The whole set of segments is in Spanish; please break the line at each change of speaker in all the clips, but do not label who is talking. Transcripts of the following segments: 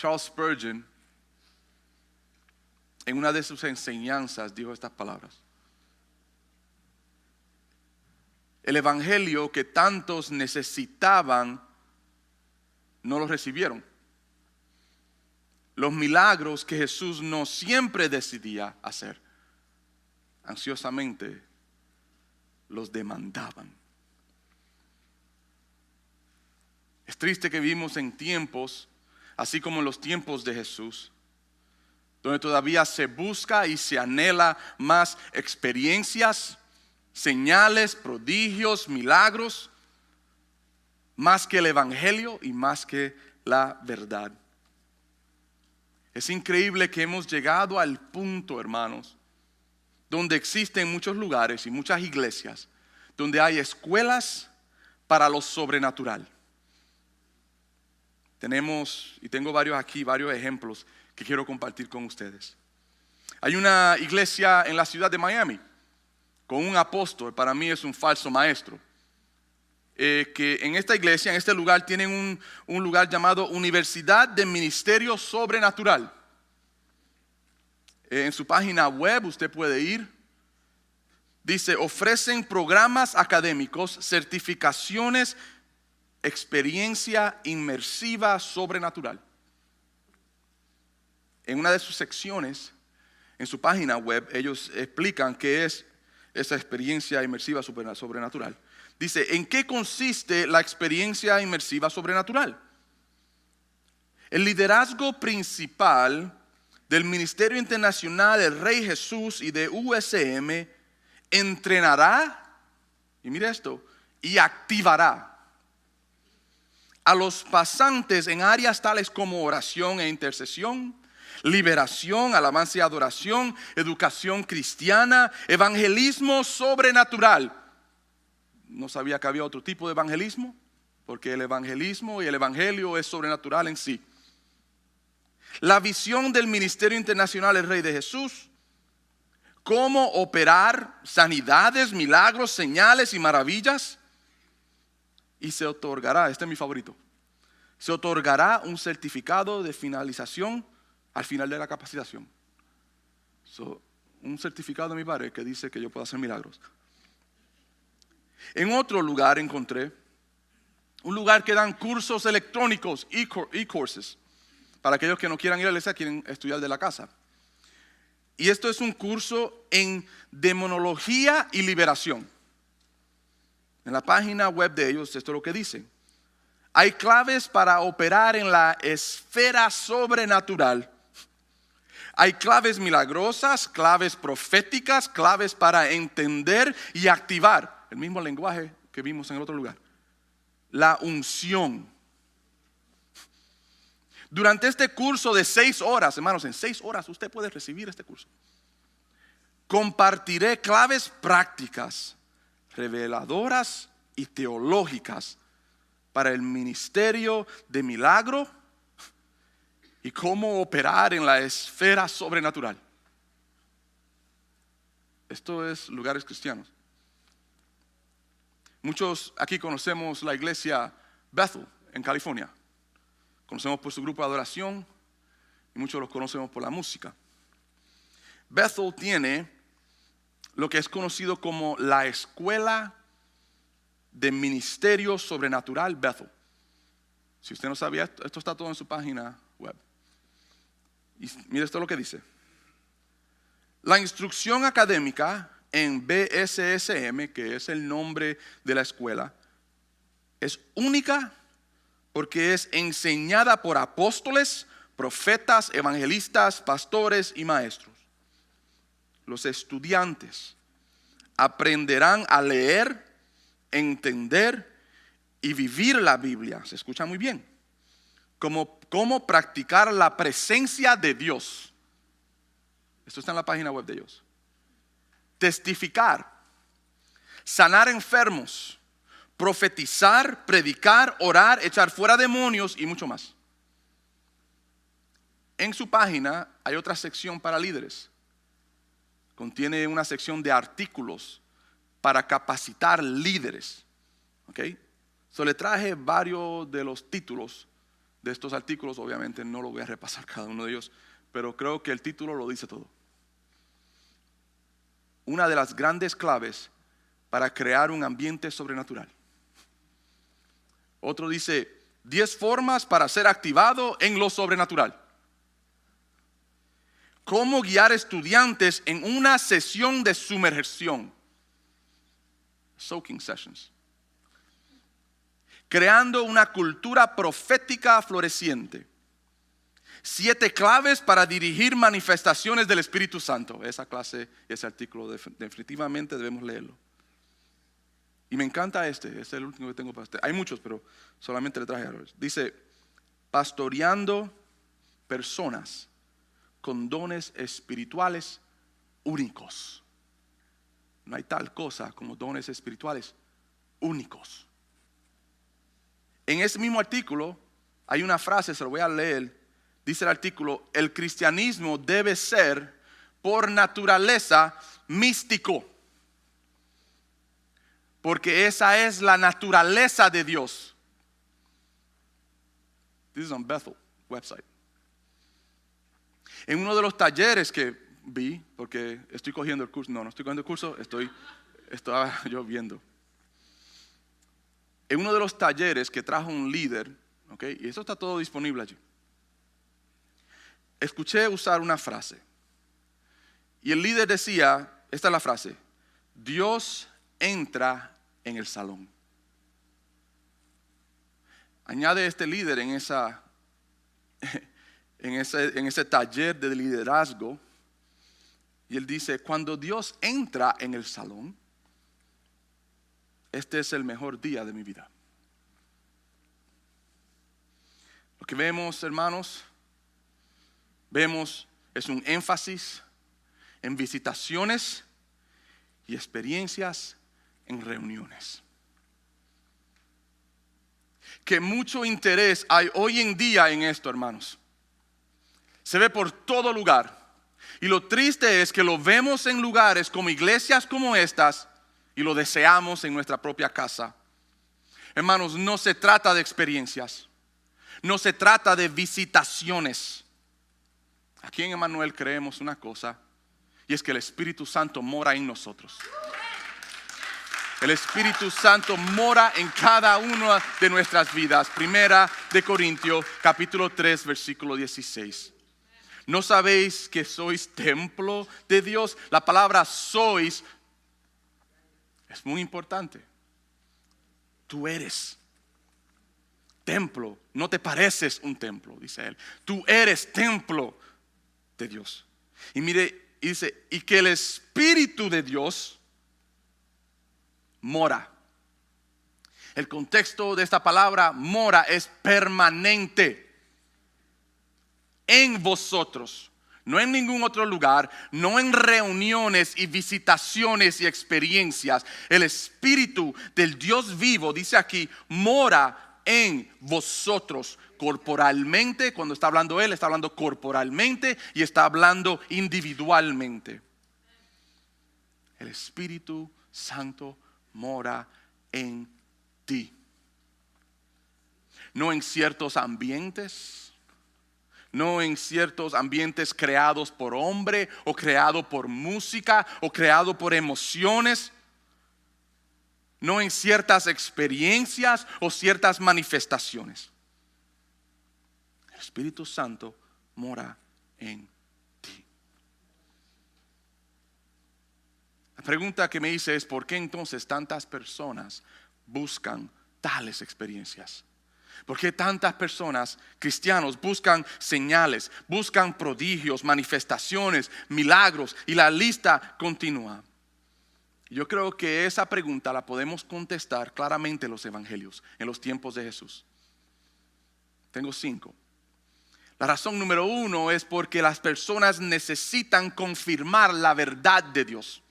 Charles Spurgeon, en una de sus enseñanzas, dijo estas palabras: el evangelio que tantos necesitaban no lo recibieron. Los milagros que Jesús no siempre decidía hacer, ansiosamente los demandaban. Es triste que vivimos en tiempos, así como en los tiempos de Jesús, donde todavía se busca y se anhela más experiencias, señales, prodigios, milagros, más que el evangelio y más que la verdad. Es increíble que hemos llegado al punto, hermanos, donde existen muchos lugares y muchas iglesias donde hay escuelas para lo sobrenatural. Tengo varios ejemplos que quiero compartir con ustedes. Hay una iglesia en la ciudad de Miami con un apóstol, para mí es un falso maestro, que en esta iglesia, en este lugar, tienen un lugar llamado Universidad de Ministerio Sobrenatural. En su página web usted puede ir. Dice: ofrecen programas académicos, certificaciones, experiencia inmersiva sobrenatural. En una de sus secciones, en su página web, ellos explican qué es esa experiencia inmersiva sobrenatural. Dice: ¿en qué consiste la experiencia inmersiva sobrenatural? El liderazgo principal del Ministerio Internacional del Rey Jesús y de USM entrenará, y mire esto, y activará a los pasantes en áreas tales como oración e intercesión, liberación, alabanza y adoración, educación cristiana, evangelismo sobrenatural. No sabía que había otro tipo de evangelismo, porque el evangelismo y el evangelio es sobrenatural en sí. La visión del Ministerio Internacional del Rey de Jesús: cómo operar sanidades, milagros, señales y maravillas. Y se otorgará, este es mi favorito, se otorgará un certificado de finalización al final de la capacitación. Un certificado de mi padre que dice que yo puedo hacer milagros. En otro lugar encontré un lugar que dan cursos electrónicos, e-courses, para aquellos que no quieran ir a la iglesia, quieren estudiar de la casa. Y esto es un curso en demonología y liberación. En la página web de ellos, esto es lo que dicen: hay claves para operar en la esfera sobrenatural. Hay claves milagrosas, claves proféticas, claves para entender y activar el mismo lenguaje que vimos en el otro lugar: la unción. Durante este curso de 6 horas, hermanos, en 6 horas usted puede recibir este curso. Compartiré claves prácticas, reveladoras y teológicas para el ministerio de milagro y cómo operar en la esfera sobrenatural. Esto es lugares cristianos. Muchos aquí conocemos la iglesia Bethel en California. Conocemos por su grupo de adoración y muchos los conocemos por la música. Bethel tiene lo que es conocido como la Escuela de Ministerio Sobrenatural Bethel. Si usted no sabía, esto está todo en su página web. Y mire esto es lo que dice: la instrucción académica en BSSM, que es el nombre de la escuela, es única porque es enseñada por apóstoles, profetas, evangelistas, pastores y maestros. Los estudiantes aprenderán a leer, entender y vivir la Biblia. Se escucha muy bien. Cómo practicar la presencia de Dios. Esto está en la página web de ellos. Testificar, sanar enfermos, profetizar, predicar, orar, echar fuera demonios y mucho más. En su página hay otra sección para líderes. Contiene una sección de artículos para capacitar líderes. ¿Ok? So le traje varios de los títulos de estos artículos. Obviamente no lo voy a repasar cada uno de ellos, pero creo que el título lo dice todo. Una de las grandes claves para crear un ambiente sobrenatural. Otro dice, 10 formas para ser activado en lo sobrenatural. Cómo guiar estudiantes en una sesión de sumersión. Soaking sessions. Creando una cultura profética floreciente. 7 claves para dirigir manifestaciones del Espíritu Santo. Esa clase, ese artículo definitivamente debemos leerlo. Y me encanta este es el último que tengo para usted. Hay muchos, pero solamente le traje a los. Dice, pastoreando personas con dones espirituales únicos. No hay tal cosa como dones espirituales únicos. En ese mismo artículo hay una frase, se lo voy a leer. Dice el artículo, el cristianismo debe ser por naturaleza místico. Porque esa es la naturaleza de Dios. This is on Bethel website. En uno de los talleres que vi, porque estoy cogiendo el curso, no estoy cogiendo el curso, estaba yo viendo. En uno de los talleres que trajo un líder, ¿okay? Y eso está todo disponible allí. Escuché usar una frase. Y el líder decía, esta es la frase, Dios entra en el salón. Añade este líder en ese taller de liderazgo. Y él dice, cuando Dios entra en el salón, este es el mejor día de mi vida. Lo que vemos, hermanos, es un énfasis en visitaciones y experiencias en reuniones. Que mucho interés hay hoy en día en esto, hermanos. Se ve por todo lugar. Y lo triste es que lo vemos en lugares como iglesias como estas y lo deseamos en nuestra propia casa. Hermanos, no se trata de experiencias. No se trata de visitaciones. Aquí en Emmanuel creemos una cosa, y es que el Espíritu Santo mora en nosotros. El Espíritu Santo mora en cada una de nuestras vidas. Primera de Corintios, capítulo 3, versículo 16. ¿No sabéis que sois templo de Dios? La palabra sois es muy importante. Tú eres templo, no te pareces un templo, dice él. Tú eres templo de Dios. Y mire, y dice, y que el Espíritu de Dios mora. El contexto de esta palabra mora es permanente en vosotros, no en ningún otro lugar, no en reuniones y visitaciones y experiencias. El Espíritu del Dios vivo, dice aquí, mora en vosotros corporalmente. Cuando está hablando él, está hablando corporalmente y está hablando individualmente. El Espíritu Santo mora en ti. No en ciertos ambientes, no en ciertos ambientes creados por hombre o creado por música o creado por emociones. No en ciertas experiencias o ciertas manifestaciones. El Espíritu Santo mora en ti. La pregunta que me hice es, ¿por qué entonces tantas personas buscan tales experiencias? ¿Por qué tantas personas, cristianos, buscan señales, buscan prodigios, manifestaciones, milagros, y la lista continúa? Yo creo que esa pregunta la podemos contestar claramente en los evangelios, en los tiempos de Jesús. Tengo 5. La razón número 1 es porque las personas necesitan confirmar la verdad de Dios.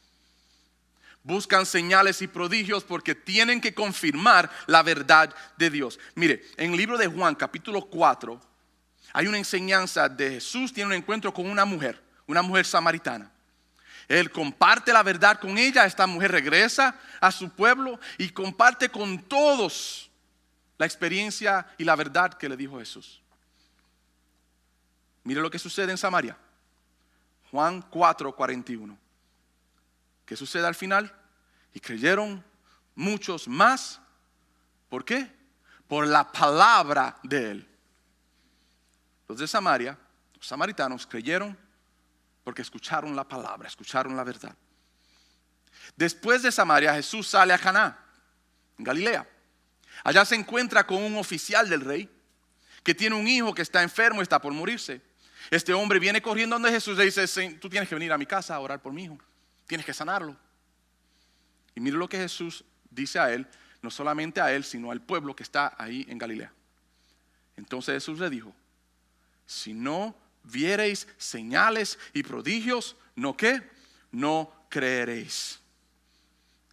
Buscan señales y prodigios porque tienen que confirmar la verdad de Dios. Mire, en el libro de Juan, capítulo 4, hay una enseñanza de Jesús. Tiene un encuentro con una mujer samaritana. Él comparte la verdad con ella. Esta mujer regresa a su pueblo y comparte con todos la experiencia y la verdad que le dijo Jesús. Mire lo que sucede en Samaria. Juan 4:41. ¿Qué sucede al final? Y creyeron muchos más. ¿Por qué? Por la palabra de él. Los de Samaria, los samaritanos, creyeron porque escucharon la palabra, escucharon la verdad. Después de Samaria, Jesús sale a Caná, en Galilea. Allá se encuentra con un oficial del rey que tiene un hijo que está enfermo y está por morirse. Este hombre viene corriendo donde Jesús le dice: tú tienes que venir a mi casa a orar por mi hijo, tienes que sanarlo. Y mire lo que Jesús dice a él, no solamente a él, sino al pueblo que está ahí en Galilea. Entonces Jesús le dijo: si no viereis señales y prodigios, ¿no qué? No creeréis.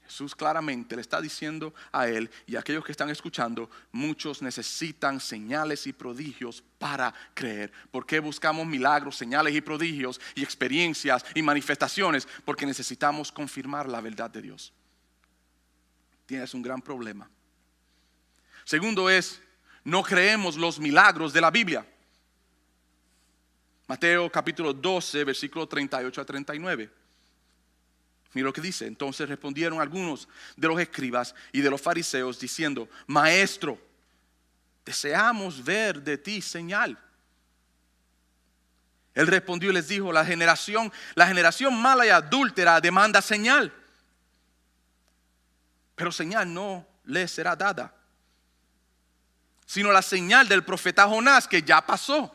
Jesús claramente le está diciendo a él y a aquellos que están escuchando: muchos necesitan señales y prodigios para creer. ¿Por qué buscamos milagros, señales y prodigios y experiencias y manifestaciones? Porque necesitamos confirmar la verdad de Dios. Tienes un gran problema. Segundo es, no creemos los milagros de la Biblia. Mateo capítulo 12, versículo 38 a 39. Mira lo que dice. Entonces respondieron algunos de los escribas y de los fariseos diciendo: Maestro, deseamos ver de ti señal. Él respondió y les dijo: la generación mala y adúltera demanda señal, pero señal no les será dada, sino la señal del profeta Jonás, que ya pasó.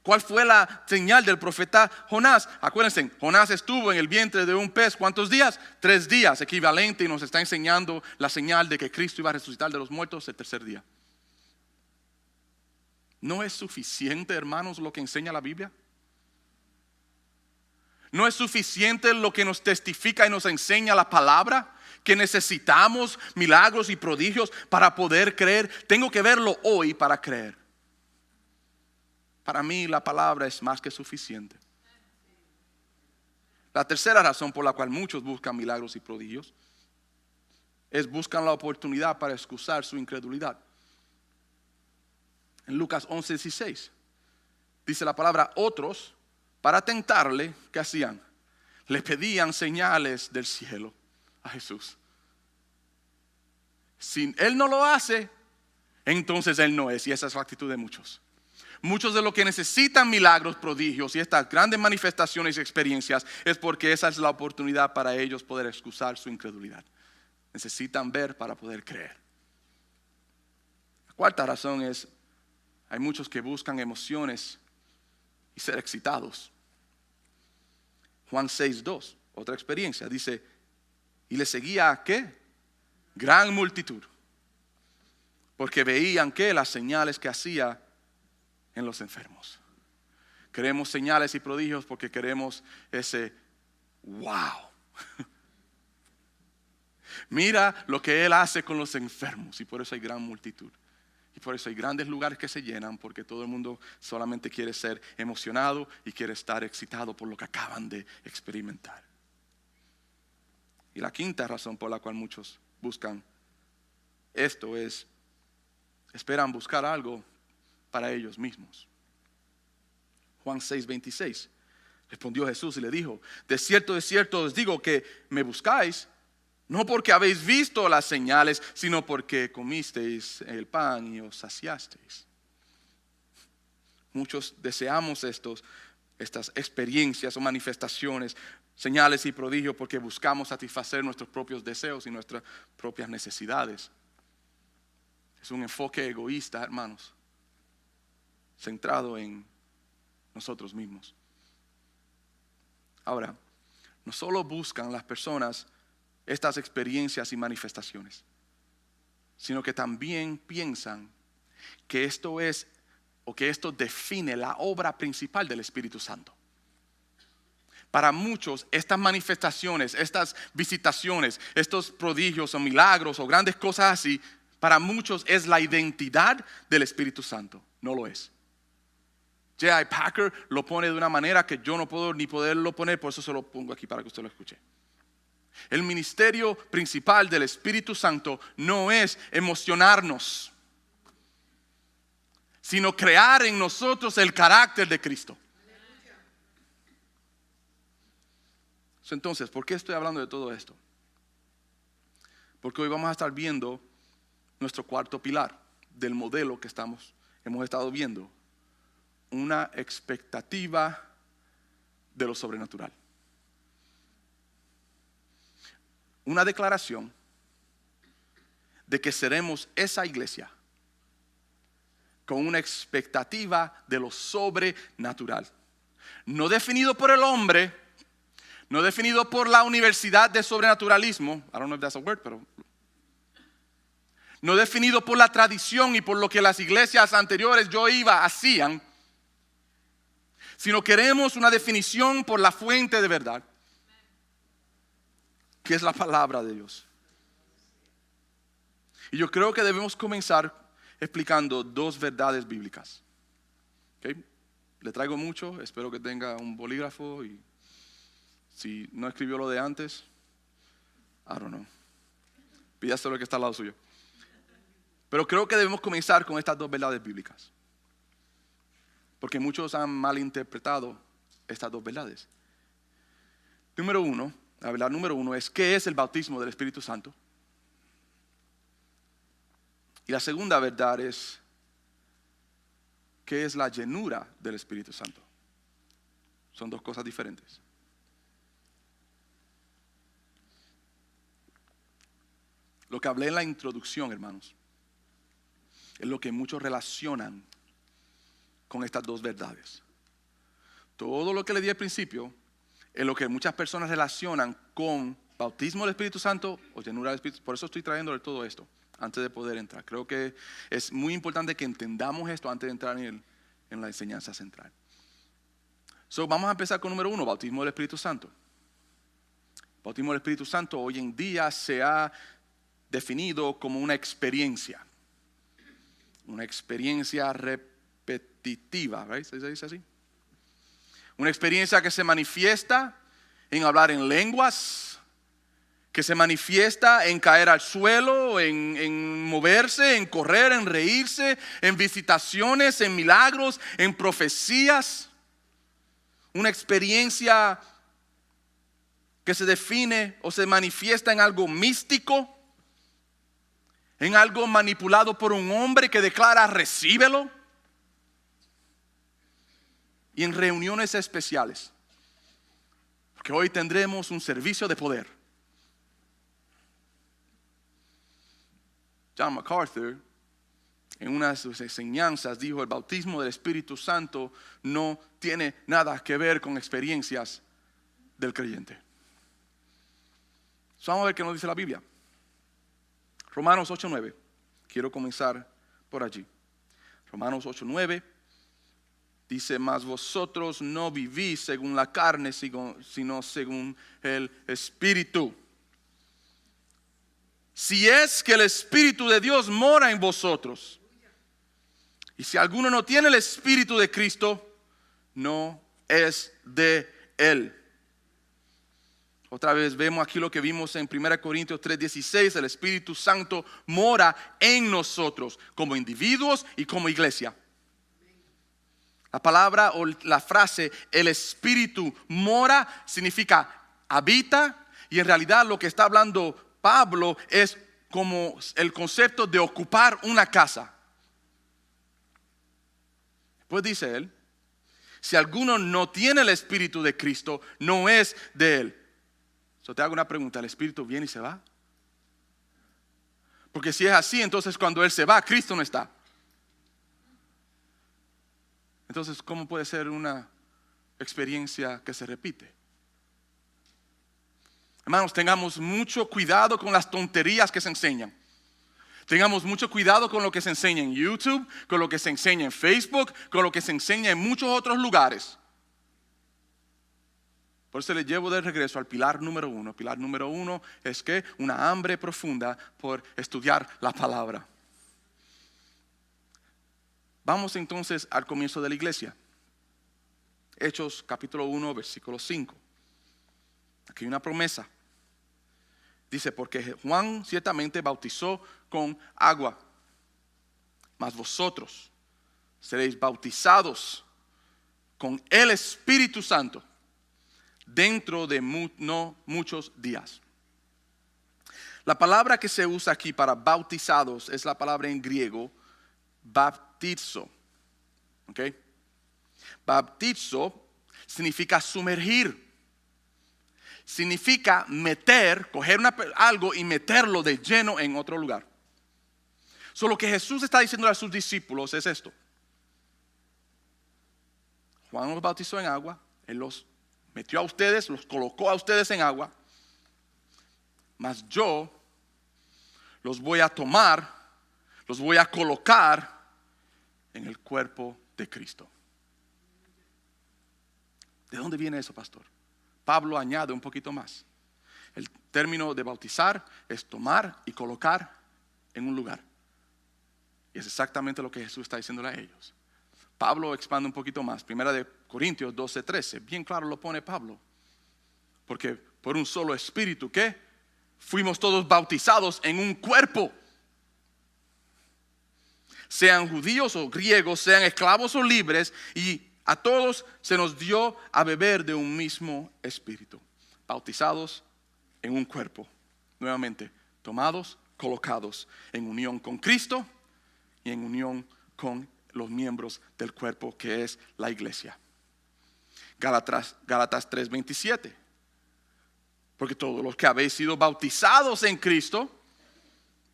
¿Cuál fue la señal del profeta Jonás? Acuérdense, Jonás estuvo en el vientre de un pez, ¿cuántos días? 3 días, equivalente, y nos está enseñando la señal de que Cristo iba a resucitar de los muertos el 3er día. ¿No es suficiente, hermanos, lo que enseña la Biblia? ¿No es suficiente lo que nos testifica y nos enseña la palabra? Que necesitamos milagros y prodigios para poder creer. Tengo que verlo hoy para creer. Para mí la palabra es más que suficiente. La tercera razón por la cual muchos buscan milagros y prodigios es buscan la oportunidad para excusar su incredulidad. En Lucas 11:16 dice la palabra: otros, para tentarle, ¿qué hacían? Le pedían señales del cielo a Jesús. Si él no lo hace, entonces él no es. Y esa es la actitud de muchos. Muchos de los que necesitan milagros, prodigios y estas grandes manifestaciones y experiencias es porque esa es la oportunidad para ellos poder excusar su incredulidad. Necesitan ver para poder creer. La cuarta razón es: hay muchos que buscan emociones y ser excitados. Juan 6:2, otra experiencia, dice: y le seguía, ¿qué? Gran multitud, porque veían que las señales que hacía en los enfermos. Queremos señales y prodigios porque queremos ese wow. Mira lo que él hace con los enfermos, y por eso hay gran multitud. Y por eso hay grandes lugares que se llenan, porque todo el mundo solamente quiere ser emocionado y quiere estar excitado por lo que acaban de experimentar. Y la quinta razón por la cual muchos buscan esto es: esperan buscar algo para ellos mismos. Juan 6:26. Respondió Jesús y le dijo: de cierto os digo que me buscáis, no porque habéis visto las señales, sino porque comisteis el pan y os saciasteis. Muchos deseamos estas experiencias o manifestaciones, señales y prodigios, porque buscamos satisfacer nuestros propios deseos y nuestras propias necesidades. Es un enfoque egoísta, hermanos, centrado en nosotros mismos. Ahora, no solo buscan las personas estas experiencias y manifestaciones, sino que también piensan que esto es, o que esto define la obra principal del Espíritu Santo. Para muchos, estas manifestaciones, estas visitaciones, estos prodigios o milagros o grandes cosas así, para muchos es la identidad del Espíritu Santo. No lo es. J.I. Packer lo pone de una manera que yo no puedo ni poderlo poner, por eso se lo pongo aquí para que usted lo escuche. El ministerio principal del Espíritu Santo no es emocionarnos. sino crear en nosotros el carácter de Cristo. Entonces, ¿por qué estoy hablando de todo esto? Porque hoy vamos a estar viendo nuestro cuarto pilar del modelo que hemos estado viendo. Una expectativa de lo sobrenatural. Una declaración de que seremos esa iglesia con una expectativa de lo sobrenatural. No definido por el hombre, no definido por la universidad de sobrenaturalismo. I don't know if that's a word, pero no definido por la tradición y por lo que las iglesias anteriores hacían, sino queremos una definición por la fuente de verdad, que es la palabra de Dios. Y yo creo que debemos comenzar explicando dos verdades bíblicas. ¿Okay? Le traigo mucho, espero que tenga un bolígrafo y si no escribió lo de antes, I don't know. Pídaselo que está al lado suyo. Pero creo que debemos comenzar con estas dos verdades bíblicas. Porque muchos han malinterpretado estas dos verdades. La verdad número uno es ¿qué es el bautismo del Espíritu Santo? Y la segunda verdad es ¿qué es la llenura del Espíritu Santo? Son dos cosas diferentes. Lo que hablé en la introducción, hermanos, es lo que muchos relacionan con estas dos verdades. Todo lo que le di al principio es lo que muchas personas relacionan con bautismo del Espíritu Santo o llenura del Espíritu. Por eso estoy trayéndole todo esto antes de poder entrar. Creo que es muy importante que entendamos esto antes de entrar en la enseñanza central. Vamos a empezar con número uno, bautismo del Espíritu Santo. Bautismo del Espíritu Santo hoy en día se ha definido como una experiencia repetitiva, ¿right? ¿Se dice así? Una experiencia que se manifiesta en hablar en lenguas, que se manifiesta en caer al suelo, en moverse, en correr, en reírse, en visitaciones, en milagros, en profecías. Una experiencia que se define o se manifiesta en algo místico, en algo manipulado por un hombre que declara recíbelo, y en reuniones especiales, porque hoy tendremos un servicio de poder. John MacArthur en una de sus enseñanzas dijo: el bautismo del Espíritu Santo no tiene nada que ver con experiencias del creyente. Vamos a ver qué nos dice la Biblia. Romanos 8:9. Quiero comenzar por allí. Romanos 8:9 dice: mas vosotros no vivís según la carne, sino según el Espíritu. Si es que el Espíritu de Dios mora en vosotros. Y si alguno no tiene el Espíritu de Cristo, no es de Él. Otra vez vemos aquí lo que vimos en 1 Corintios 3:16. El Espíritu Santo mora en nosotros como individuos y como iglesia. La palabra o la frase el Espíritu mora significa habita, y en realidad lo que está hablando Pablo es como el concepto de ocupar una casa. Después dice él: si alguno no tiene el Espíritu de Cristo, no es de él. Te hago una pregunta: ¿el Espíritu viene y se va? Porque si es así, entonces cuando Él se va, Cristo no está. Entonces, ¿cómo puede ser una experiencia que se repite? Hermanos, tengamos mucho cuidado con las tonterías que se enseñan. Tengamos mucho cuidado con lo que se enseña en YouTube, con lo que se enseña en Facebook, con lo que se enseña en muchos otros lugares. Por eso les llevo de regreso al pilar número uno. Pilar número uno es que una hambre profunda por estudiar la palabra. Vamos entonces al comienzo de la iglesia. Hechos capítulo 1, versículo 5. Aquí hay una promesa. Dice: porque Juan ciertamente bautizó con agua, mas vosotros seréis bautizados con el Espíritu Santo dentro de no muchos días. La palabra que se usa aquí para bautizados es la palabra en griego baptizo. ¿Ok? Baptizo significa sumergir. Significa meter, coger algo y meterlo de lleno en otro lugar. Lo que Jesús está diciendo a sus discípulos es esto. Juan los bautizó en agua, Él los metió a ustedes, los colocó a ustedes en agua, mas yo los voy a tomar, los voy a colocar en el cuerpo de Cristo. ¿De dónde viene eso, pastor? Pablo añade un poquito más. El término de bautizar es tomar y colocar en un lugar. Y es exactamente lo que Jesús está diciéndole a ellos. Pablo expande un poquito más. Primera de Corintios 12:13. Bien claro lo pone Pablo. Porque por un solo espíritu, ¿qué? Fuimos todos bautizados en un cuerpo. Sean judíos o griegos, sean esclavos o libres, y a todos se nos dio a beber de un mismo espíritu. Bautizados en un cuerpo. Nuevamente, tomados, colocados en unión con Cristo y en unión con los miembros del cuerpo que es la iglesia. Gálatas 3:27. Porque todos los que habéis sido bautizados en Cristo,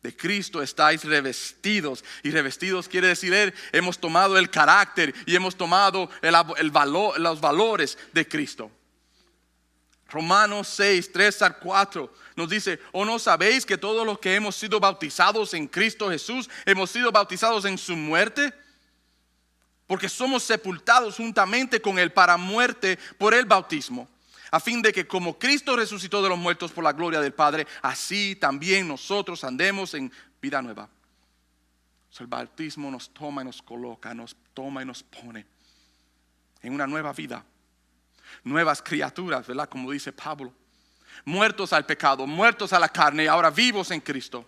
de Cristo estáis revestidos. Y revestidos quiere decir, hemos tomado el carácter y hemos tomado el valor, los valores de Cristo. Romanos 6:3-4 nos dice: ¿o no sabéis que todos los que hemos sido bautizados en Cristo Jesús hemos sido bautizados en su muerte? Porque somos sepultados juntamente con Él para muerte por el bautismo, a fin de que como Cristo resucitó de los muertos por la gloria del Padre, así también nosotros andemos en vida nueva. El bautismo nos toma y nos coloca, nos toma y nos pone en una nueva vida. Nuevas criaturas, ¿verdad? Como dice Pablo. Muertos al pecado, muertos a la carne, ahora vivos en Cristo.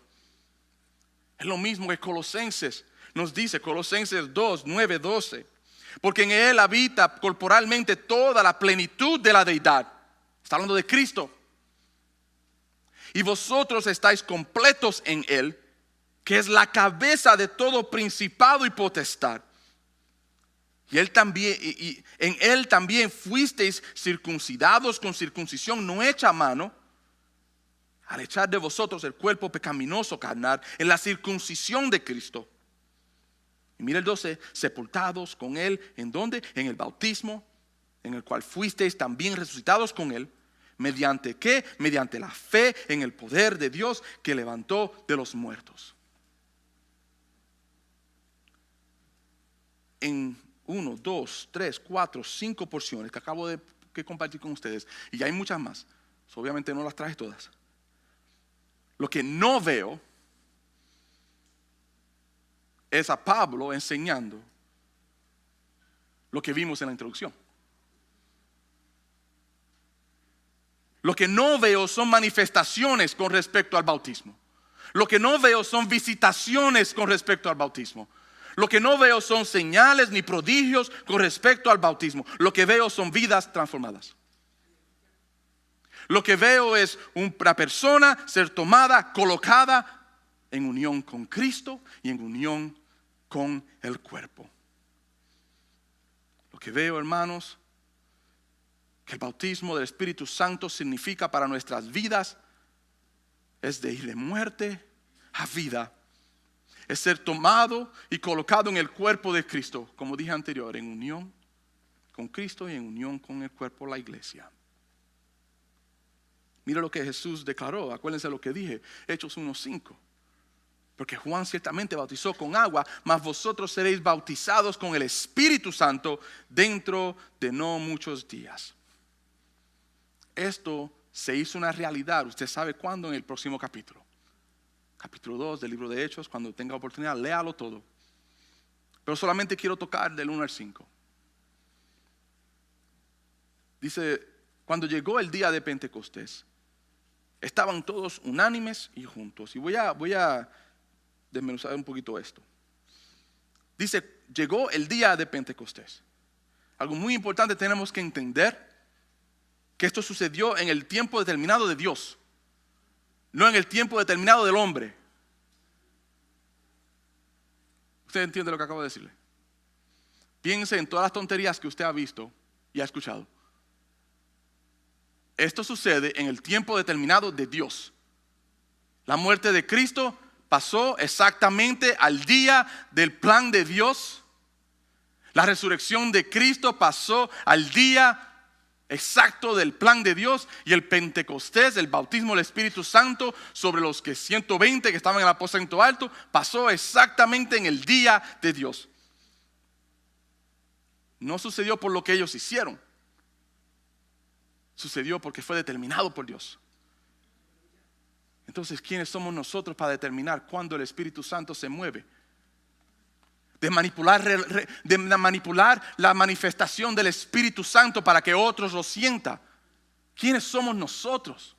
Es lo mismo que Colosenses nos dice, Colosenses 2:9-12. Porque en Él habita corporalmente toda la plenitud de la deidad. Está hablando de Cristo. Y vosotros estáis completos en Él, que es la cabeza de todo principado y potestad. Y en Él también fuisteis circuncidados con circuncisión no hecha a mano, al echar de vosotros el cuerpo pecaminoso carnal en la circuncisión de Cristo. Y mira el 12, sepultados con Él, ¿en dónde? En el bautismo, en el cual fuisteis también resucitados con Él. ¿Mediante qué? Mediante la fe en el poder de Dios que levantó de los muertos. En 1, 2, 3, 4, 5 porciones que acabo de compartir con ustedes, y hay muchas más, obviamente no las traje todas. Lo que no veo es a Pablo enseñando lo que vimos en la introducción. Lo que no veo son manifestaciones con respecto al bautismo. Lo que no veo son visitaciones con respecto al bautismo. Lo que no veo son señales ni prodigios con respecto al bautismo. Lo que veo son vidas transformadas. Lo que veo es una persona ser tomada, colocada en unión con Cristo y en unión con el cuerpo. Lo que veo, hermanos, que el bautismo del Espíritu Santo significa para nuestras vidas es de ir de muerte a vida. Es ser tomado y colocado en el cuerpo de Cristo, como dije anterior, en unión con Cristo y en unión con el cuerpo, la iglesia. Mira lo que Jesús declaró, acuérdense lo que dije, Hechos 1:5. Porque Juan ciertamente bautizó con agua, mas vosotros seréis bautizados con el Espíritu Santo dentro de no muchos días. Esto se hizo una realidad, usted sabe cuándo, en el próximo capítulo. Capítulo 2 del libro de Hechos, cuando tenga oportunidad, léalo todo. Pero solamente quiero tocar del 1 al 5. Dice, cuando llegó el día de Pentecostés, estaban todos unánimes y juntos. Y voy a desmenuzar un poquito esto. Dice, llegó el día de Pentecostés. Algo muy importante tenemos que entender, que esto sucedió en el tiempo determinado de Dios, no en el tiempo determinado del hombre. ¿Usted entiende lo que acabo de decirle? Piense en todas las tonterías que usted ha visto y ha escuchado. Esto sucede en el tiempo determinado de Dios. La muerte de Cristo pasó exactamente al día del plan de Dios. La resurrección de Cristo pasó al día exacto del plan de Dios. Y el Pentecostés, el bautismo del Espíritu Santo sobre los 120 que estaban en el aposento alto, pasó exactamente en el día de Dios. No sucedió por lo que ellos hicieron. Sucedió porque fue determinado por Dios. Entonces, ¿quiénes somos nosotros para determinar cuándo el Espíritu Santo se mueve? De manipular la manifestación del Espíritu Santo para que otros lo sientan. ¿Quiénes somos nosotros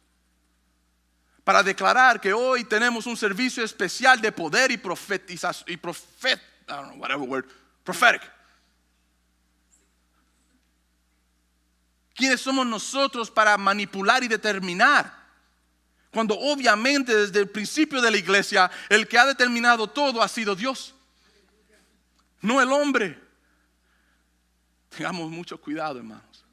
para declarar que hoy tenemos un servicio especial de poder y profetización y prophetic? ¿Quiénes somos nosotros para manipular y determinar? Cuando obviamente desde el principio de la iglesia el que ha determinado todo ha sido Dios, no el hombre. Tengamos mucho cuidado, hermanos.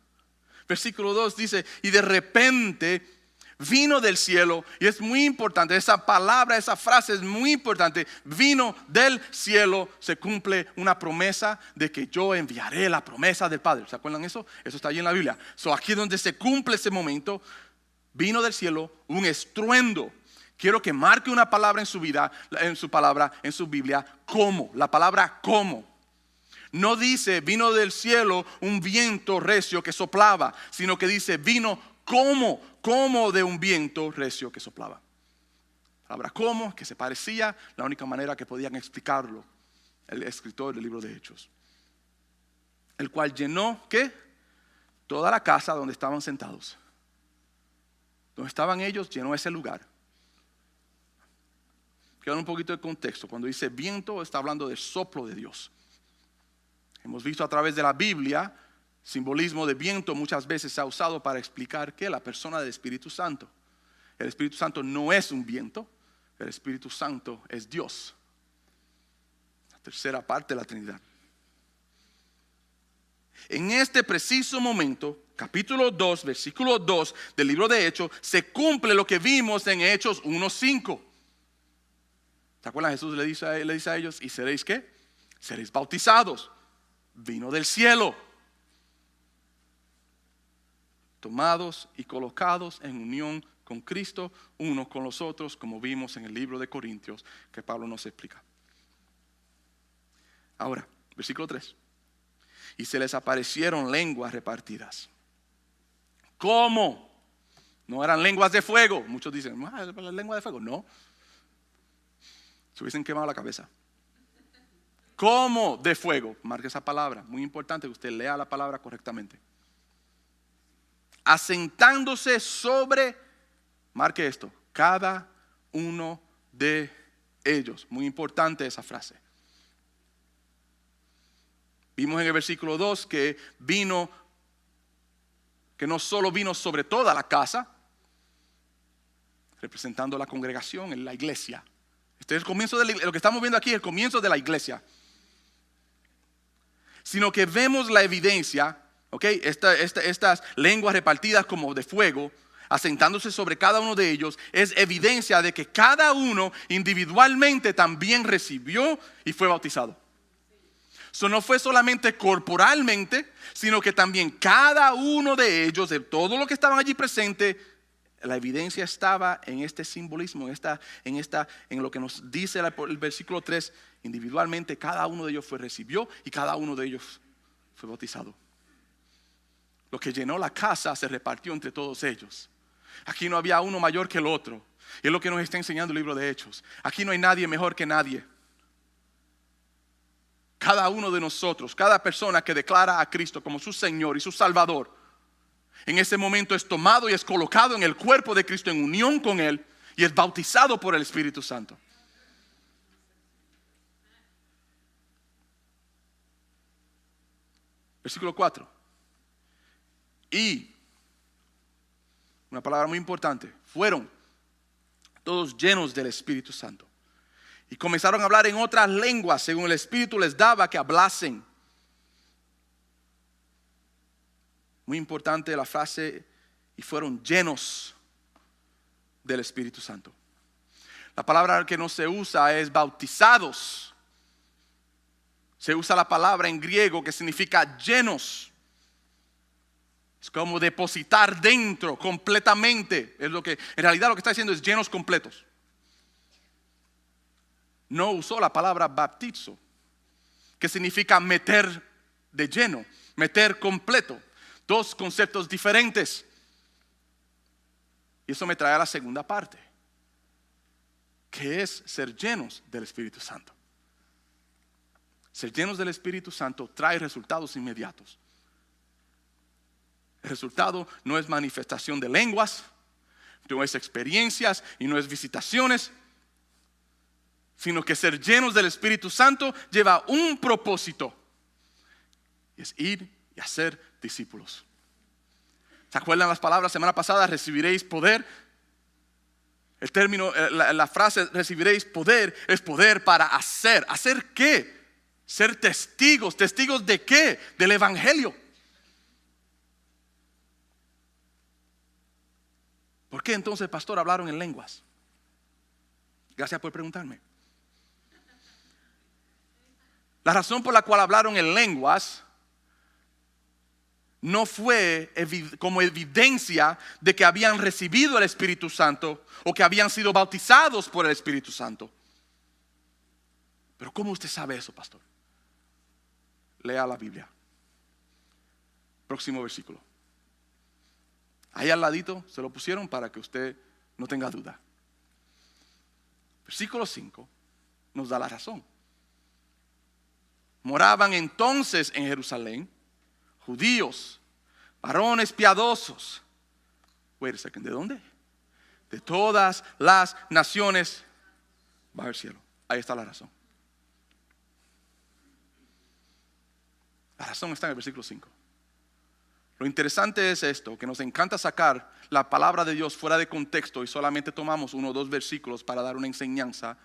Versículo 2 dice, y de repente vino del cielo, y es muy importante, esa palabra, esa frase es muy importante. Vino del cielo, se cumple una promesa de que yo enviaré la promesa del Padre. ¿Se acuerdan eso? Eso está allí en la Biblia. Aquí es donde se cumple ese momento. Vino del cielo un estruendo. Quiero que marque una palabra en su vida, en su Biblia, como. La palabra como. No dice vino del cielo un viento recio que soplaba, sino que dice vino como de un viento recio que soplaba. La palabra como, que se parecía, la única manera que podían explicarlo el escritor del libro de Hechos. El cual llenó, ¿qué? Toda la casa donde estaban sentados. Donde estaban ellos, llenó ese lugar. Quiero dar un poquito de contexto. Cuando dice viento, está hablando del soplo de Dios. Hemos visto a través de la Biblia, simbolismo de viento muchas veces se ha usado para explicar que la persona del Espíritu Santo. El Espíritu Santo no es un viento, el Espíritu Santo es Dios. La tercera parte de la Trinidad. En este preciso momento, capítulo 2, versículo 2 del libro de Hechos, se cumple lo que vimos en Hechos 1:5. ¿Se acuerdan? Jesús le dice a ellos, ¿y seréis qué? Seréis bautizados. Vino del cielo. Tomados y colocados en unión con Cristo, unos con los otros, como vimos en el libro de Corintios, que Pablo nos explica. Ahora, versículo 3. Y se les aparecieron lenguas repartidas. ¿Cómo? No eran lenguas de fuego. Muchos dicen, la lengua de fuego. No. Se hubiesen quemado la cabeza. ¿Cómo de fuego? Marque esa palabra. Muy importante que usted lea la palabra correctamente. Asentándose sobre, marque esto, cada uno de ellos. Muy importante esa frase. Vimos en el versículo 2 que no solo vino sobre toda la casa, representando la congregación en la iglesia. Este es el comienzo de lo que estamos viendo aquí, el comienzo de la iglesia. Sino que vemos la evidencia, ¿okay? Estas lenguas repartidas como de fuego, asentándose sobre cada uno de ellos, es evidencia de que cada uno individualmente también recibió y fue bautizado. Eso no fue solamente corporalmente, sino que también cada uno de ellos, de todo lo que estaban allí presente, la evidencia estaba en este simbolismo, en lo que nos dice el versículo 3. Individualmente cada uno de ellos recibió y cada uno de ellos fue bautizado. Lo que llenó la casa se repartió entre todos ellos. Aquí no había uno mayor que el otro. Y es lo que nos está enseñando el libro de Hechos. Aquí no hay nadie mejor que nadie. Cada uno de nosotros, cada persona que declara a Cristo como su Señor y su Salvador, en ese momento es tomado y es colocado en el cuerpo de Cristo en unión con Él y es bautizado por el Espíritu Santo. Versículo 4. Y, una palabra muy importante, fueron todos llenos del Espíritu Santo. Y comenzaron a hablar en otras lenguas, según el Espíritu les daba que hablasen. Muy importante la frase, y fueron llenos del Espíritu Santo. La palabra que no se usa es bautizados. Se usa la palabra en griego que significa llenos. Es como depositar dentro completamente. Es lo que, en realidad lo que está diciendo es llenos completos. No usó la palabra baptizo, que significa meter de lleno, meter completo. Dos conceptos diferentes. Y eso me trae a la segunda parte, que es ser llenos del Espíritu Santo. Ser llenos del Espíritu Santo trae resultados inmediatos. El resultado no es manifestación de lenguas, no es experiencias y no es visitaciones, sino que ser llenos del Espíritu Santo lleva un propósito, y es ir y hacer discípulos. ¿Se acuerdan las palabras semana pasada? Recibiréis poder. El término, la frase recibiréis poder es poder para hacer. ¿Hacer qué? Ser testigos. ¿Testigos de qué? Del Evangelio. ¿Por qué entonces, pastor, hablaron en lenguas? Gracias por preguntarme. La razón por la cual hablaron en lenguas no fue como evidencia de que habían recibido el Espíritu Santo o que habían sido bautizados por el Espíritu Santo. Pero ¿cómo usted sabe eso, pastor? Lea la Biblia. Próximo versículo. Ahí al ladito se lo pusieron para que usted no tenga duda. Versículo 5 nos da la razón. Moraban entonces en Jerusalén judíos, varones piadosos. Wait a second, ¿de dónde? De todas las naciones bajo el cielo. Ahí está la razón. La razón está en el versículo 5. Lo interesante es esto, que nos encanta sacar la palabra de Dios fuera de contexto y solamente tomamos 1 o 2 versículos para dar una enseñanza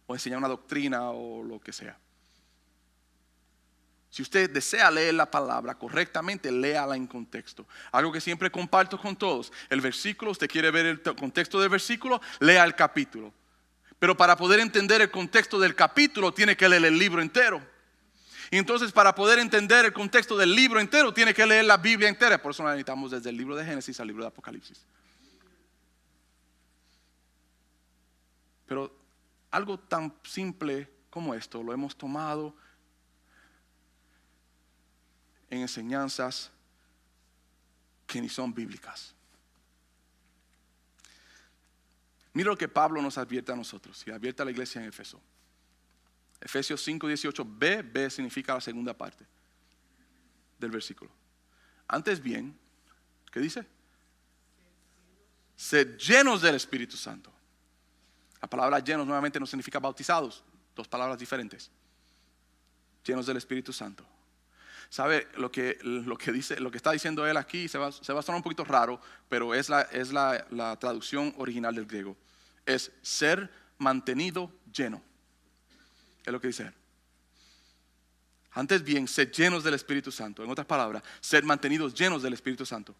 o enseñar una doctrina o lo que sea. Si usted desea leer la palabra correctamente, léala en contexto. Algo que siempre comparto con todos. El versículo, usted quiere ver el contexto del versículo, lea el capítulo. Pero para poder entender el contexto del capítulo, tiene que leer el libro entero. Y entonces para poder entender el contexto del libro entero, tiene que leer la Biblia entera. Por eso necesitamos desde el libro de Génesis al libro de Apocalipsis. Pero algo tan simple como esto, lo hemos tomado en enseñanzas que ni son bíblicas. Mira lo que Pablo nos advierte a nosotros y advierte a la iglesia en Éfeso. Efesios 5:18, B significa la segunda parte del versículo. Antes bien, ¿qué dice? Sed llenos del Espíritu Santo. La palabra llenos nuevamente no significa bautizados, dos palabras diferentes. Llenos del Espíritu Santo. ¿Sabe lo que dice, lo que está diciendo él aquí? Se va a sonar un poquito raro, pero es la traducción original del griego. Es ser mantenido lleno. Es lo que dice él. Antes bien, sed llenos del Espíritu Santo. En otras palabras, ser mantenidos llenos del Espíritu Santo.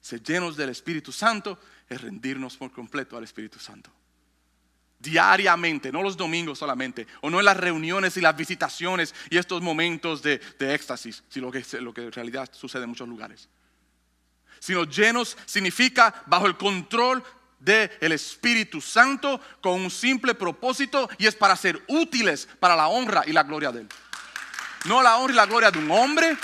Ser llenos del Espíritu Santo es rendirnos por completo al Espíritu Santo. Diariamente, no los domingos solamente, o no en las reuniones y las visitaciones y estos momentos de éxtasis, sino lo que en realidad sucede en muchos lugares. Sino llenos significa bajo el control del Espíritu Santo con un simple propósito, y es para ser útiles para la honra y la gloria de Él. No la honra y la gloria de un hombre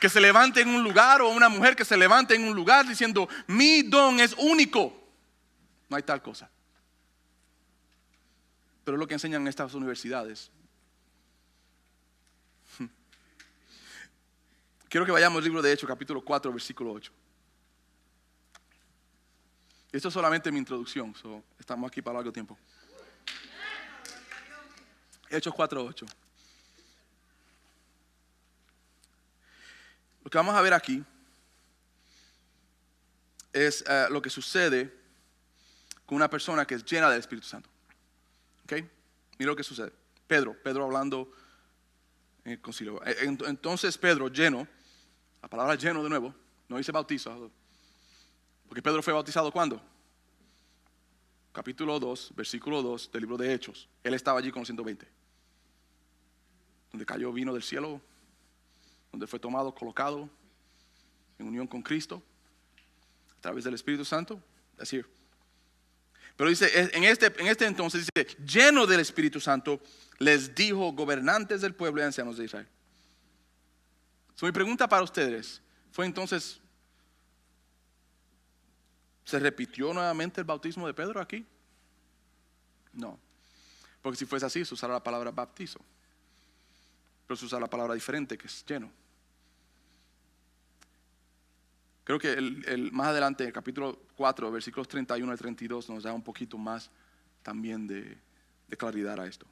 que se levante en un lugar, o una mujer que se levante en un lugar diciendo mi don es único. No hay tal cosa. Pero es lo que enseñan en estas universidades. Quiero que vayamos al libro de Hechos, capítulo 4, versículo 8. Esto es solamente mi introducción. Estamos aquí para largo tiempo. Hechos 4, 8. Lo que vamos a ver aquí es lo que sucede con una persona que es llena del Espíritu Santo. ¿Ok? Mira lo que sucede. Pedro hablando en el concilio. Entonces Pedro, lleno, la palabra lleno de nuevo, no dice bautizado, porque Pedro fue bautizado ¿cuándo? Capítulo 2, versículo 2 del libro de Hechos. Él estaba allí con los 120. Donde cayó vino del cielo, donde fue tomado, colocado en unión con Cristo a través del Espíritu Santo. Es decir, pero dice, en este entonces dice, lleno del Espíritu Santo, les dijo gobernantes del pueblo y ancianos de Israel. Mi pregunta para ustedes fue entonces, ¿se repitió nuevamente el bautismo de Pedro aquí? No, porque si fuese así se usará la palabra bautizo, pero se usa la palabra diferente que es lleno. Creo que más adelante, en el capítulo 4, versículos 31 al 32, nos da un poquito más también de claridad a esto.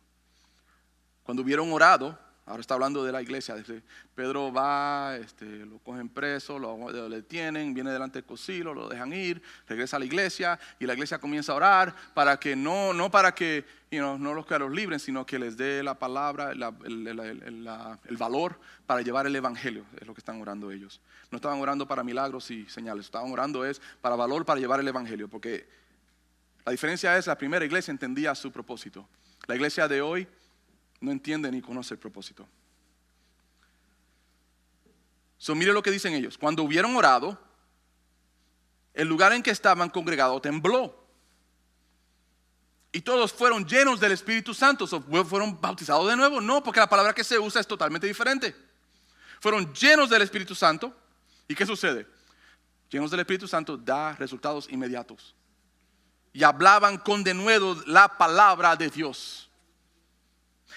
Cuando hubieron orado, ahora está hablando de la iglesia, dice, Pedro va, lo cogen preso, lo detienen, viene delante del concilio, lo dejan ir, regresa a la iglesia y la iglesia comienza a orar para que no para que no los que los libren, sino que les dé la palabra, el valor para llevar el evangelio. Es lo que están orando ellos. No estaban orando para milagros y señales, estaban orando es para valor para llevar el evangelio, porque la diferencia es la primera iglesia entendía su propósito. La iglesia de hoy no entiende ni conoce el propósito. Mire lo que dicen ellos. Cuando hubieron orado, el lugar en que estaban congregados tembló. Y todos fueron llenos del Espíritu Santo. ¿Fueron bautizados de nuevo? No, porque la palabra que se usa es totalmente diferente. Fueron llenos del Espíritu Santo. ¿Y qué sucede? Llenos del Espíritu Santo da resultados inmediatos. Y hablaban con denuedo la palabra de Dios.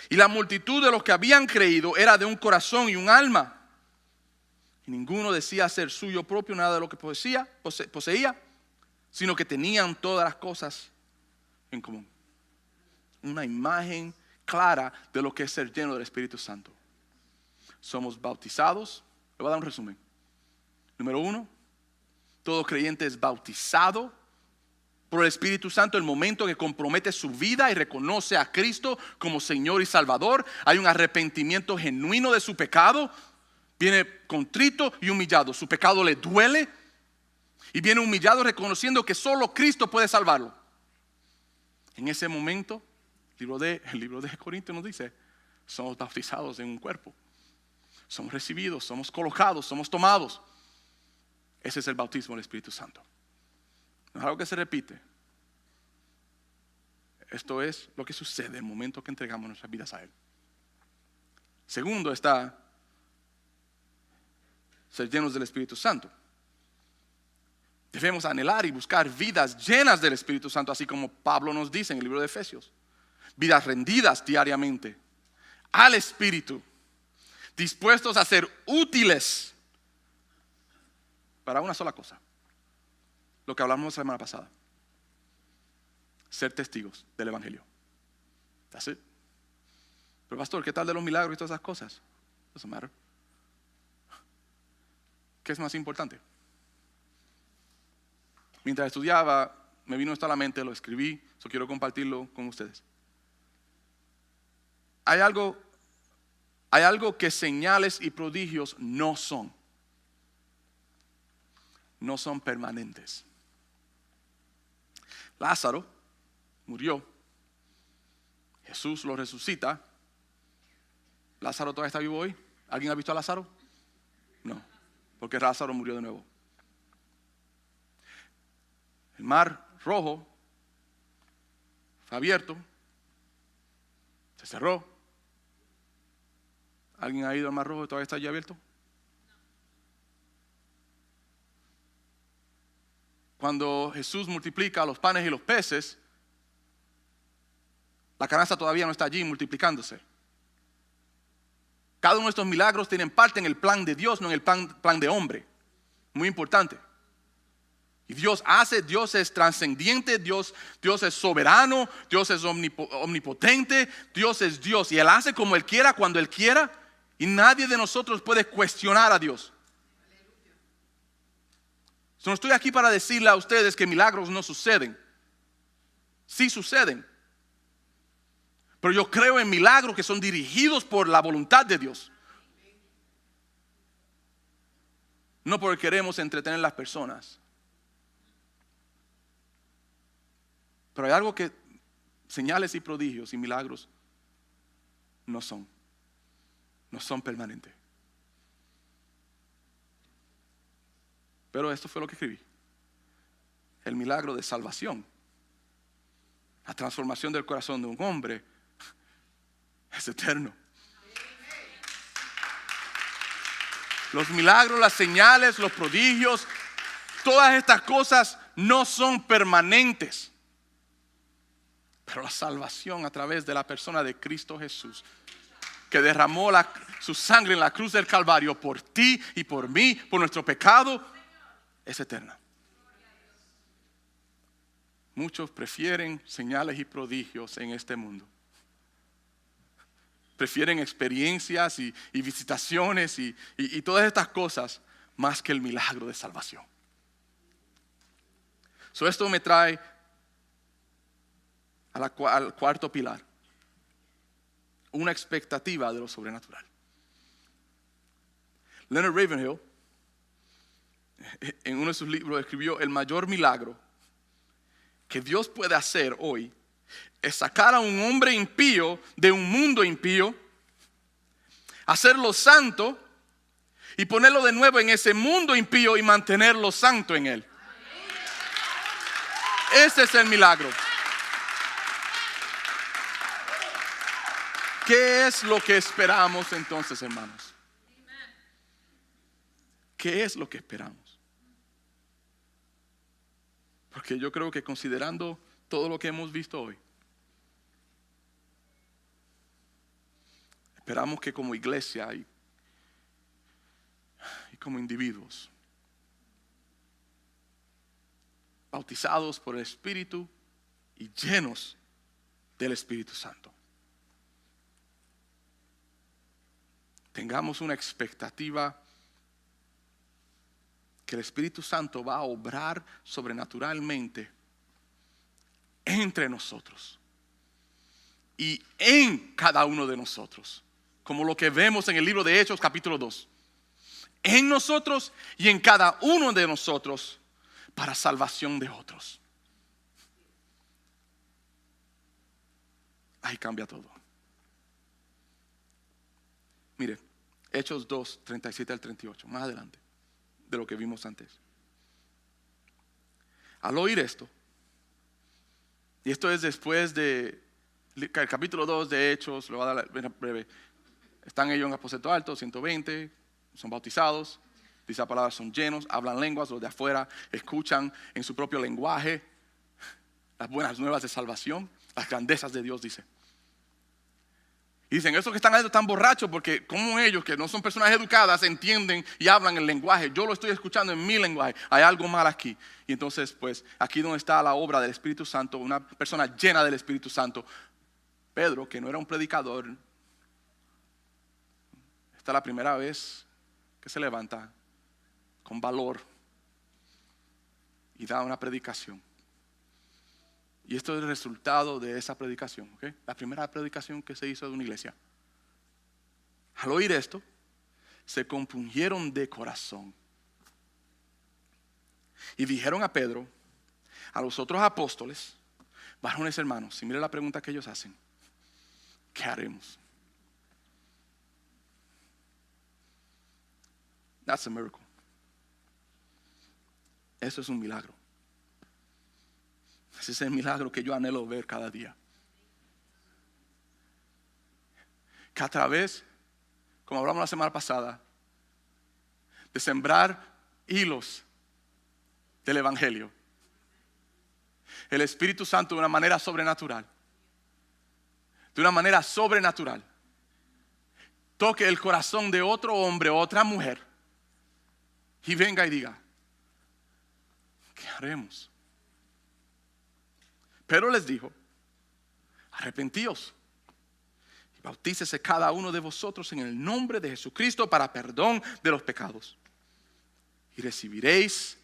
Y la multitud de los que habían creído era de un corazón y un alma. Y ninguno decía ser suyo propio nada de lo que poseía, sino que tenían todas las cosas en común. Una imagen clara de lo que es ser lleno del Espíritu Santo. Somos bautizados. Le voy a dar un resumen. Número 1, todo creyente es bautizado por el Espíritu Santo el momento que compromete su vida y reconoce a Cristo como Señor y Salvador. Hay un arrepentimiento genuino de su pecado. Viene contrito y humillado. Su pecado le duele y viene humillado reconociendo que solo Cristo puede salvarlo. En ese momento, el libro de Corintios nos dice, somos bautizados en un cuerpo. Somos recibidos, somos colocados, somos tomados. Ese es el bautismo del Espíritu Santo. No es algo que se repite. Esto es lo que sucede en el momento que entregamos nuestras vidas a Él. Segundo está ser llenos del Espíritu Santo. Debemos anhelar y buscar vidas llenas del Espíritu Santo, así como Pablo nos dice en el libro de Efesios. Vidas rendidas diariamente al Espíritu, dispuestos a ser útiles para una sola cosa. Lo que hablamos la semana pasada. Ser testigos del evangelio. That's it. Pero pastor, ¿qué tal de los milagros y todas esas cosas? Doesn't matter. ¿Qué es más importante? Mientras estudiaba, me vino esto a la mente, lo escribí, quiero compartirlo con ustedes. Hay algo que señales y prodigios no son. No son permanentes. Lázaro murió. Jesús lo resucita. ¿Lázaro todavía está vivo hoy? ¿Alguien ha visto a Lázaro? No, porque Lázaro murió de nuevo. El mar rojo fue abierto, se cerró. ¿Alguien ha ido al mar rojo y todavía está allí abierto? Cuando Jesús multiplica los panes y los peces, la canasta todavía no está allí multiplicándose. Cada uno de estos milagros tienen parte en el plan de Dios, no en el plan de hombre. Muy importante. Y Dios es trascendiente, Dios es soberano, Dios es omnipotente, Dios es Dios. Y Él hace como Él quiera, cuando Él quiera. Y nadie de nosotros puede cuestionar a Dios. No estoy aquí para decirle a ustedes que milagros no suceden. Sí suceden. Pero yo creo en milagros que son dirigidos por la voluntad de Dios. No porque queremos entretener a las personas. Pero hay algo que señales y prodigios y milagros no son. No son permanentes. Pero esto fue lo que escribí. El milagro de salvación. La transformación del corazón de un hombre es eterno. Los milagros, las señales, los prodigios, todas estas cosas no son permanentes. Pero la salvación a través de la persona de Cristo Jesús, que derramó su sangre en la cruz del Calvario por ti y por mí, por nuestro pecado, es eterna. Muchos prefieren señales y prodigios en este mundo. Prefieren experiencias y visitaciones y todas estas cosas más que el milagro de salvación. Esto me trae al cuarto pilar. Una expectativa de lo sobrenatural. Leonard Ravenhill, en uno de sus libros, escribió: el mayor milagro que Dios puede hacer hoy es sacar a un hombre impío de un mundo impío, hacerlo santo y ponerlo de nuevo en ese mundo impío y mantenerlo santo en él. Ese es el milagro. ¿Qué es lo que esperamos entonces, hermanos? ¿Qué es lo que esperamos? Porque yo creo que considerando todo lo que hemos visto hoy, esperamos que como iglesia y como individuos, bautizados por el Espíritu y llenos del Espíritu Santo, tengamos una expectativa que el Espíritu Santo va a obrar sobrenaturalmente entre nosotros y en cada uno de nosotros, como lo que vemos en el libro de Hechos capítulo 2, en nosotros y en cada uno de nosotros para salvación de otros. Ahí cambia todo. Mire, Hechos 2, 37 al 38, más adelante de lo que vimos antes. Al oír esto, y esto es después de el capítulo 2 de Hechos, lo voy a dar breve. Están ellos en aposento alto, 120, son bautizados, dice la palabra, son llenos, hablan lenguas, los de afuera escuchan en su propio lenguaje las buenas nuevas de salvación, las grandezas de Dios, dice. Y dicen, esos que están ahí están borrachos porque como ellos, que no son personas educadas, entienden y hablan el lenguaje. Yo lo estoy escuchando en mi lenguaje. Hay algo mal aquí. Y entonces, pues, aquí donde está la obra del Espíritu Santo, una persona llena del Espíritu Santo, Pedro, que no era un predicador, esta es la primera vez que se levanta con valor y da una predicación. Y esto es el resultado de esa predicación, ¿okay? La primera predicación que se hizo de una iglesia. Al oír esto, se compungieron de corazón. Y dijeron a Pedro, a los otros apóstoles, varones hermanos, y mire la pregunta que ellos hacen: ¿qué haremos? That's a miracle. Eso es un milagro. Ese es el milagro que yo anhelo ver cada día. Que a través, como hablamos la semana pasada, de sembrar hilos del Evangelio, el Espíritu Santo de una manera sobrenatural, toque el corazón de otro hombre o otra mujer y venga y diga: ¿qué haremos? Pero les dijo: arrepentíos y bautícese cada uno de vosotros en el nombre de Jesucristo para perdón de los pecados, y recibiréis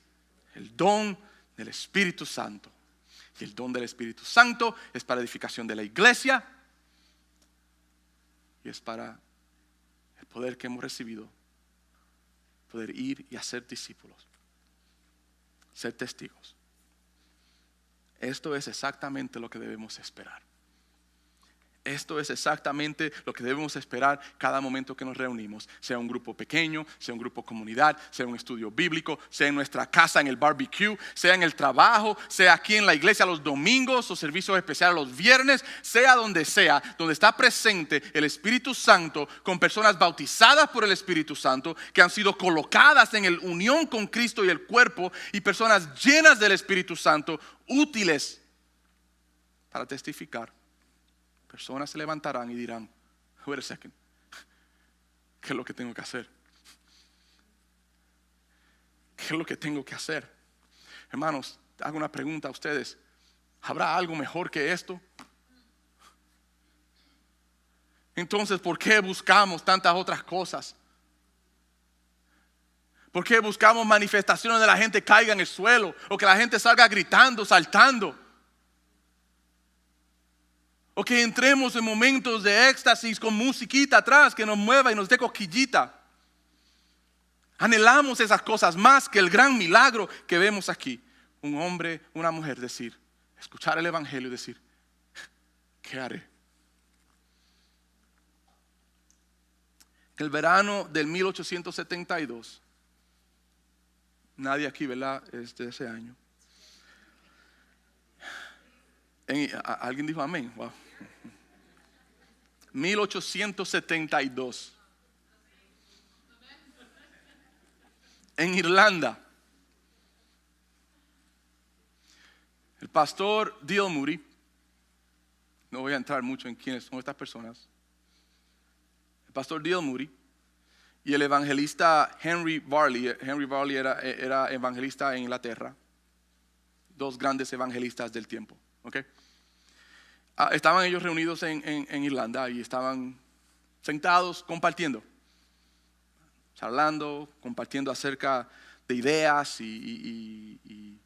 El don del Espíritu Santo. Y el don del Espíritu Santo es para edificación de la iglesia. Y es para el poder que hemos recibido. Poder ir y hacer discípulos. Ser testigos. Esto es exactamente lo que debemos esperar. Esto es exactamente lo que debemos esperar cada momento que nos reunimos. Sea un grupo pequeño, sea un grupo comunidad, sea un estudio bíblico, sea en nuestra casa en el barbecue, sea en el trabajo, sea aquí en la iglesia los domingos o servicios especiales los viernes, sea, donde está presente el Espíritu Santo con personas bautizadas por el Espíritu Santo que han sido colocadas en unión con Cristo y el cuerpo, y personas llenas del Espíritu Santo, útiles para testificar. Personas se levantarán y dirán, wait a second, ¿qué es lo que tengo que hacer? ¿Qué es lo que tengo que hacer? Hermanos, hago una pregunta a ustedes. ¿Habrá algo mejor que esto? Entonces, ¿por qué buscamos tantas otras cosas? ¿Por qué buscamos manifestaciones de la gente caiga en el suelo o que la gente salga gritando, saltando? O que entremos en momentos de éxtasis con musiquita atrás que nos mueva y nos dé cosquillita. Anhelamos esas cosas más que el gran milagro que vemos aquí. Un hombre, una mujer escuchar el evangelio y decir, ¿qué haré? El verano del 1872, nadie aquí, ¿verdad?, es de ese año. ¿Alguien dijo amén? Wow. 1872. En Irlanda. El pastor D.L. Moody, no voy a entrar mucho en quiénes son estas personas. El pastor D.L. Moody y el evangelista Henry Varley. Henry Varley era evangelista en Inglaterra. Dos grandes evangelistas del tiempo. Okay. Estaban ellos reunidos en Irlanda y estaban sentados compartiendo, charlando, compartiendo acerca de ideas y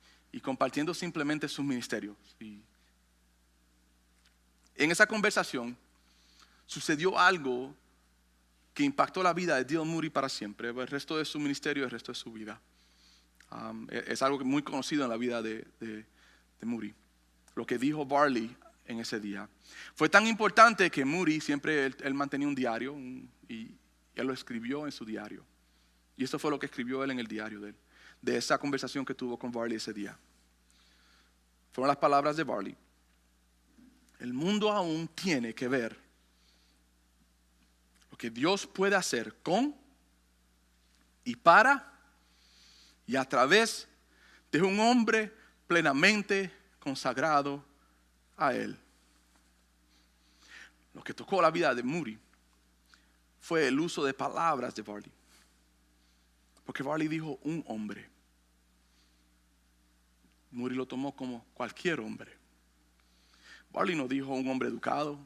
compartiendo simplemente sus ministerios. Y en esa conversación sucedió algo que impactó la vida de D.L. Moody para siempre, el resto de su ministerio, el resto de su vida. Es algo muy conocido en la vida de Moody. Lo que dijo Varley en ese día fue tan importante que Moody siempre él mantenía un diario y él lo escribió en su diario. Y esto fue lo que escribió él en el diario de esa conversación que tuvo con Varley ese día. Fueron las palabras de Varley. El mundo aún tiene que ver lo que Dios puede hacer con y para y a través de un hombre plenamente consagrado a Él. Lo que tocó la vida de Moody fue el uso de palabras de Varley. Porque Varley dijo un hombre. Moody lo tomó como cualquier hombre. Varley no dijo un hombre educado.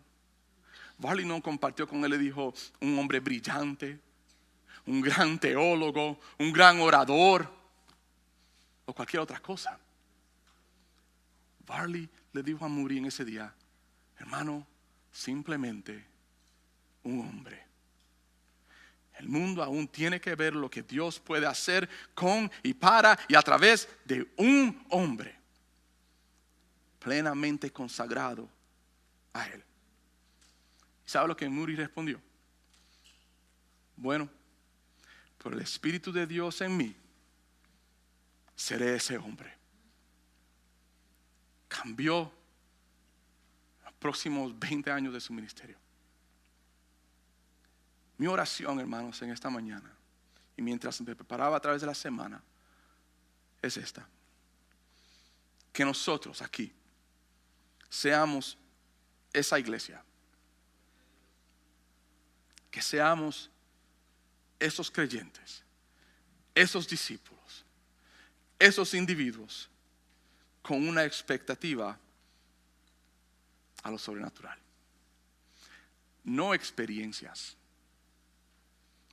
Varley no compartió con él y dijo un hombre brillante, un gran teólogo, un gran orador o cualquier otra cosa. Varley le dijo a Moody en ese día, hermano, simplemente un hombre. El mundo aún tiene que ver lo que Dios puede hacer con y para y a través de un hombre plenamente consagrado a Él. ¿Sabe lo que Moody respondió? Bueno, por el Espíritu de Dios en mí, seré ese hombre. Cambió los próximos 20 años de su ministerio. Mi oración, hermanos, en esta mañana y mientras me preparaba a través de la semana es esta: que nosotros aquí seamos esa iglesia, que seamos esos creyentes, esos discípulos, esos individuos con una expectativa a lo sobrenatural. No experiencias,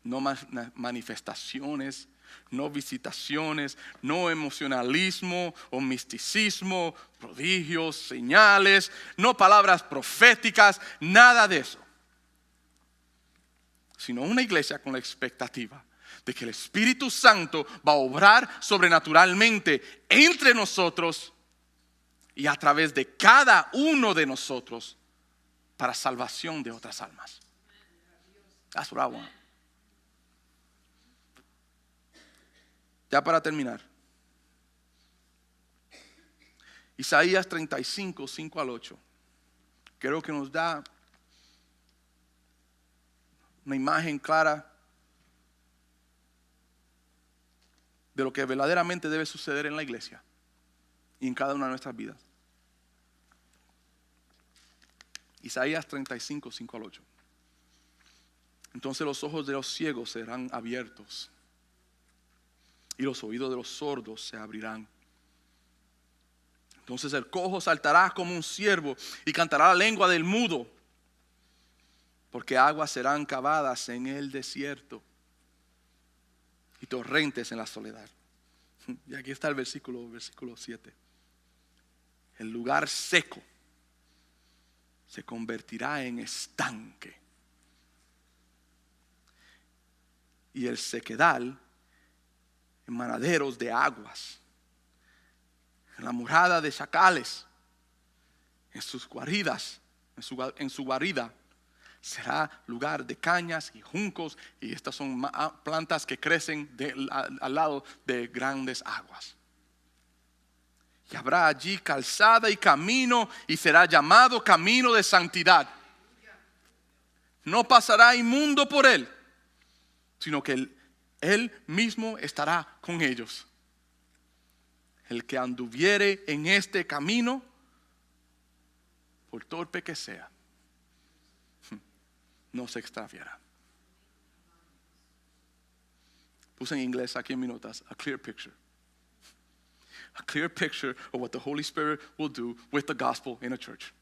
no manifestaciones No visitaciones, no emocionalismo o misticismo, prodigios, señales, no palabras proféticas, nada de eso. Sino una iglesia con la expectativa de que el Espíritu Santo va a obrar sobrenaturalmente entre nosotros y a través de cada uno de nosotros para salvación de otras almas. That's what I want. Ya para terminar. Isaías 35, 5 al 8. Creo que nos da una imagen clara de lo que verdaderamente debe suceder en la iglesia y en cada una de nuestras vidas. Isaías 35, 5 al 8. Entonces los ojos de los ciegos serán abiertos y los oídos de los sordos se abrirán. Entonces el cojo saltará como un ciervo y cantará la lengua del mudo, porque aguas serán cavadas en el desierto y torrentes en la soledad. Y aquí está el versículo 7. El lugar seco se convertirá en estanque y el sequedal en manaderos de aguas. En la morada de chacales, en sus guaridas, en su guarida, será lugar de cañas y juncos, y estas son plantas que crecen al lado de grandes aguas. Y habrá allí calzada y camino, y será llamado camino de santidad. No pasará inmundo por él, sino que él mismo estará con ellos. El que anduviere en este camino, por torpe que sea, no se extraviará. Puse en inglés aquí en mis notas, a clear picture. A clear picture of what the Holy Spirit will do with the gospel in a church.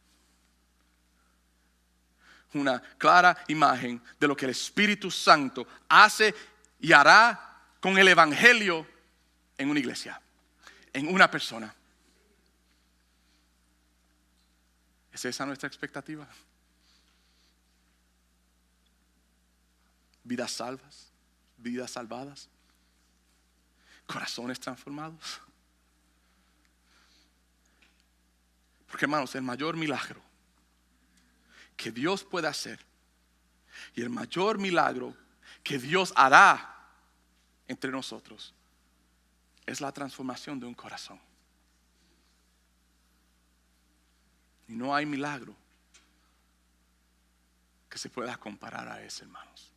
Una clara imagen de lo que el Espíritu Santo hace y hará con el evangelio en una iglesia, en una persona. ¿Es esa nuestra expectativa? Vidas salvas, vidas salvadas, corazones transformados. Porque hermanos, el mayor milagro que Dios puede hacer y el mayor milagro que Dios hará entre nosotros es la transformación de un corazón. Y no hay milagro que se pueda comparar a ese, hermanos.